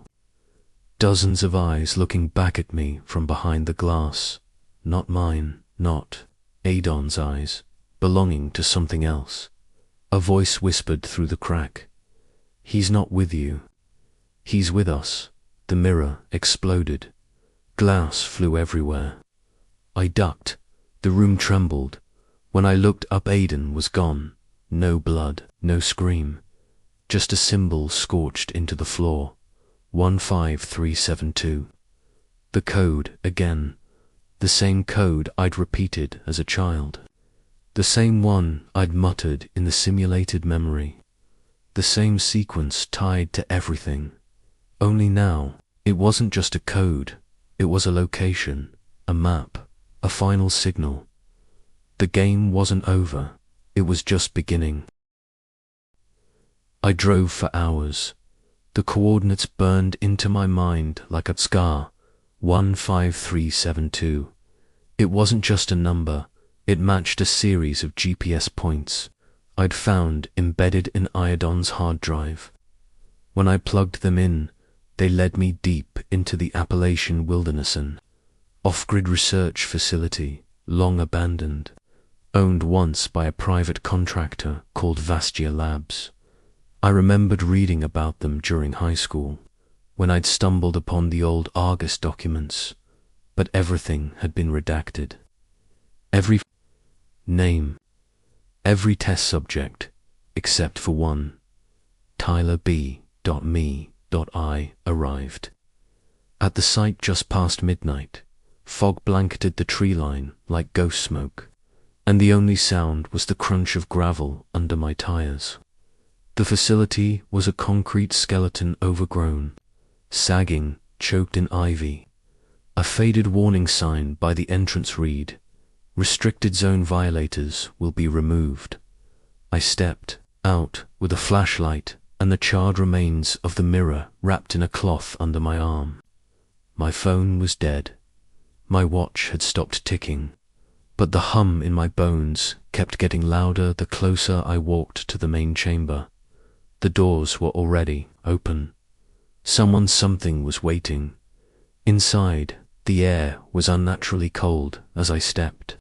dozens of eyes looking back at me from behind the glass. Not mine, not Aiden's eyes, belonging to something else. A voice whispered through the crack. He's not with you. He's with us. The mirror exploded. Glass flew everywhere. I ducked. The room trembled. When I looked up, Aiden was gone. No blood, no scream. Just a symbol scorched into the floor. 15372. The code again. The same code I'd repeated as a child. The same one I'd muttered in the simulated memory. The same sequence tied to everything. Only now, it wasn't just a code. It was a location, a map, a final signal. The game wasn't over. It was just beginning. I drove for hours. The coordinates burned into my mind like a scar. 15372. It wasn't just a number. It matched a series of GPS points I'd found embedded in Iodon's hard drive. When I plugged them in, they led me deep into the Appalachian wilderness, an off-grid research facility, long abandoned, owned once by a private contractor called Vastia Labs. I remembered reading about them during high school, when I'd stumbled upon the old Argus documents, but everything had been redacted. Every name, every test subject, except for one, Tyler B.me.I, arrived. At the site just past midnight, fog blanketed the tree line like ghost smoke, and the only sound was the crunch of gravel under my tires. The facility was a concrete skeleton, overgrown, sagging, choked in ivy. A faded warning sign by the entrance read, "Restricted zone violators will be removed." I stepped out with a flashlight and the charred remains of the mirror wrapped in a cloth under my arm. My phone was dead. My watch had stopped ticking, but the hum in my bones kept getting louder the closer I walked to the main chamber. The doors were already open. Something was waiting. Inside, the air was unnaturally cold as I stepped.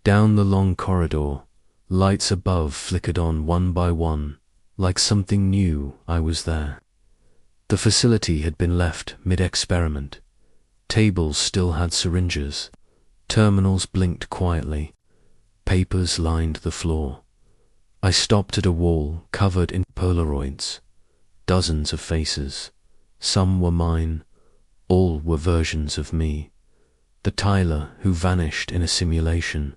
Down the long corridor, lights above flickered on one by one, like something knew I was there. The facility had been left mid-experiment. Tables still had syringes. Terminals blinked quietly. Papers lined the floor. I stopped at a wall covered in Polaroids. Dozens of faces. Some were mine. All were versions of me. The Tyler who vanished in a simulation.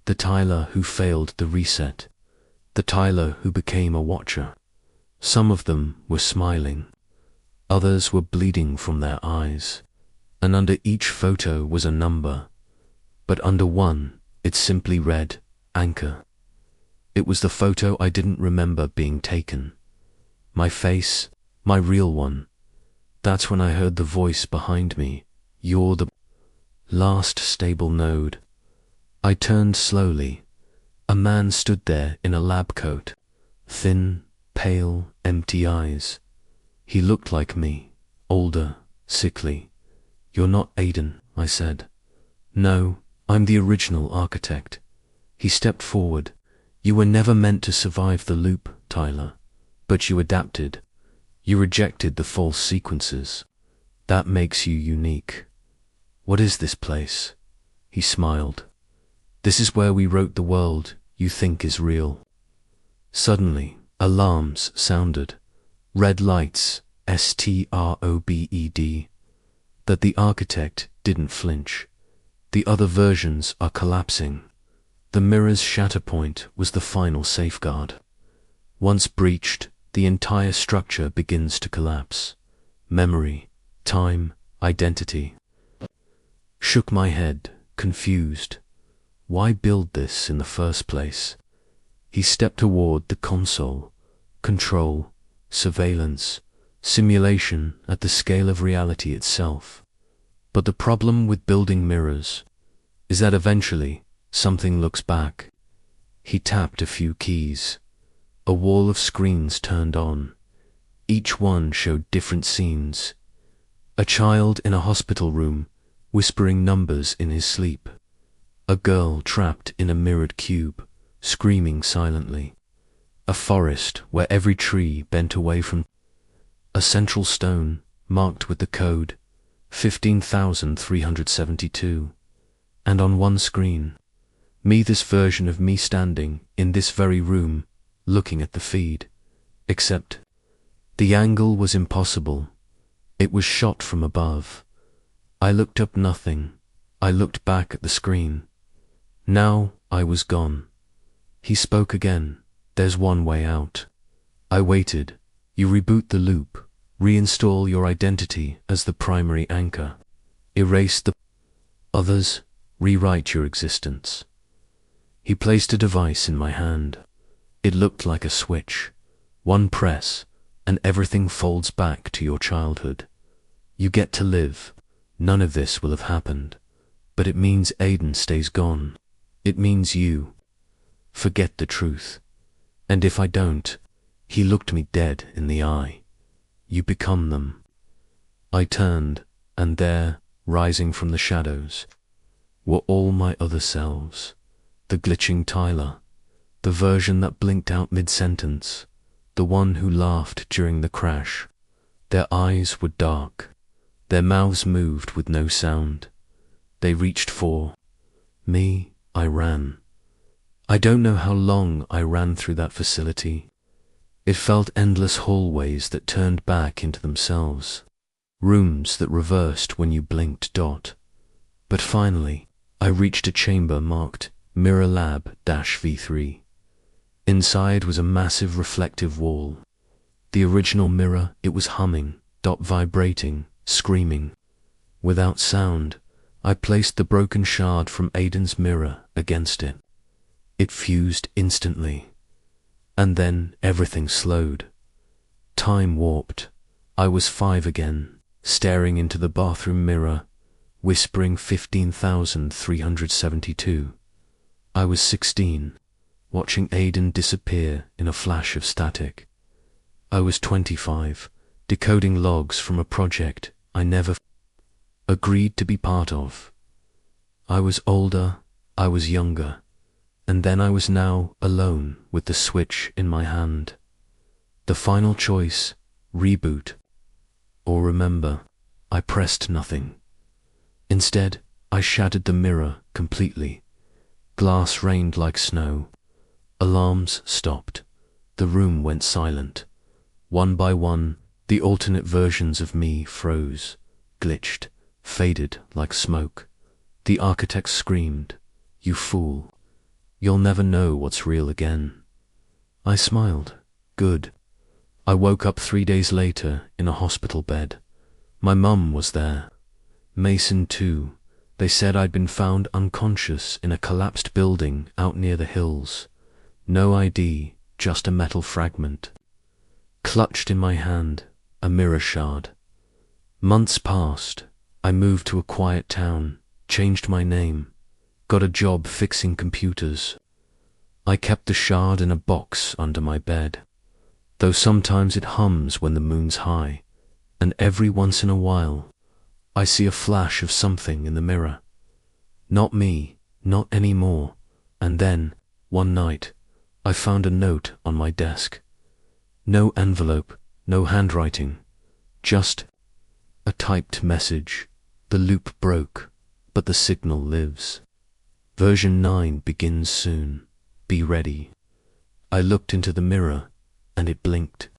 The Tyler who failed the reset. The Tyler who became a watcher. Some of them were smiling. Others were bleeding from their eyes. And under each photo was a number. But under one, it simply read, Anchor. It was the photo I didn't remember being taken. My face, my real one. That's when I heard the voice behind me. You're the last stable node. I turned slowly. A man stood there in a lab coat. Thin, pale, empty eyes. He looked like me, older, sickly. You're not Aiden, I said. No, I'm the original architect. He stepped forward. You were never meant to survive the loop, Tyler. But you adapted. You rejected the false sequences. That makes you unique. What is this place? He smiled. This is where we wrote the world you think is real. Suddenly, alarms sounded. Red lights, STROBED. That the architect didn't flinch. The other versions are collapsing. The mirror's shatter point was the final safeguard. Once breached, the entire structure begins to collapse. Memory, time, identity. Shook my head, confused. Why build this in the first place? He stepped toward the console. Control, surveillance, simulation at the scale of reality itself. But the problem with building mirrors is that eventually something looks back. He tapped a few keys. A wall of screens turned on. Each one showed different scenes. A child in a hospital room, whispering numbers in his sleep. A girl trapped in a mirrored cube, screaming silently. A forest where every tree bent away from a central stone marked with the code 15,372. And on one screen, me, this version of me standing in this very room, looking at the feed. Except the angle was impossible. It was shot from above. I looked up, nothing. I looked back at the screen. Now I was gone. He spoke again. There's one way out. I waited. You reboot the loop. Reinstall your identity as the primary anchor. Erase the others. Rewrite your existence. He placed a device in my hand. It looked like a switch. One press, and everything folds back to your childhood. You get to live. None of this will have happened. But it means Aiden stays gone. It means you forget the truth. And if I don't, he looked me dead in the eye. You become them. I turned, and there, rising from the shadows, were all my other selves. The glitching Tyler, the version that blinked out mid-sentence, the one who laughed during the crash. Their eyes were dark. Their mouths moved with no sound. They reached for me. I ran. I don't know how long I ran through that facility. It felt endless hallways that turned back into themselves. Rooms that reversed when you blinked. But finally, I reached a chamber marked Mirror Lab-V3. Inside was a massive reflective wall. The original mirror, it was humming, vibrating, screaming. Without sound, I placed the broken shard from Aiden's mirror against it. It fused instantly. And then everything slowed. Time warped. I was 5 again, staring into the bathroom mirror, whispering 15,372. I was 16, watching Aiden disappear in a flash of static. I was 25, decoding logs from a project I never agreed to be part of. I was older, I was younger, and then I was now alone with the switch in my hand. The final choice, reboot, or remember. I pressed nothing. Instead, I shattered the mirror completely. Glass rained like snow. Alarms stopped. The room went silent. One by one, the alternate versions of me froze, glitched, faded like smoke. The architect screamed, "You fool. You'll never know what's real again." I smiled. Good. I woke up 3 days later in a hospital bed. My mum was there. Mason too. They said I'd been found unconscious in a collapsed building out near the hills. No ID, just a metal fragment. Clutched in my hand, a mirror shard. Months passed. I moved to a quiet town, changed my name, got a job fixing computers. I kept the shard in a box under my bed, though sometimes it hums when the moon's high, and every once in a while I see a flash of something in the mirror. Not me, not anymore. And then, one night, I found a note on my desk. No envelope, no handwriting, just a typed message. The loop broke, but the signal lives. Version 9 begins soon. Be ready. I looked into the mirror, and it blinked.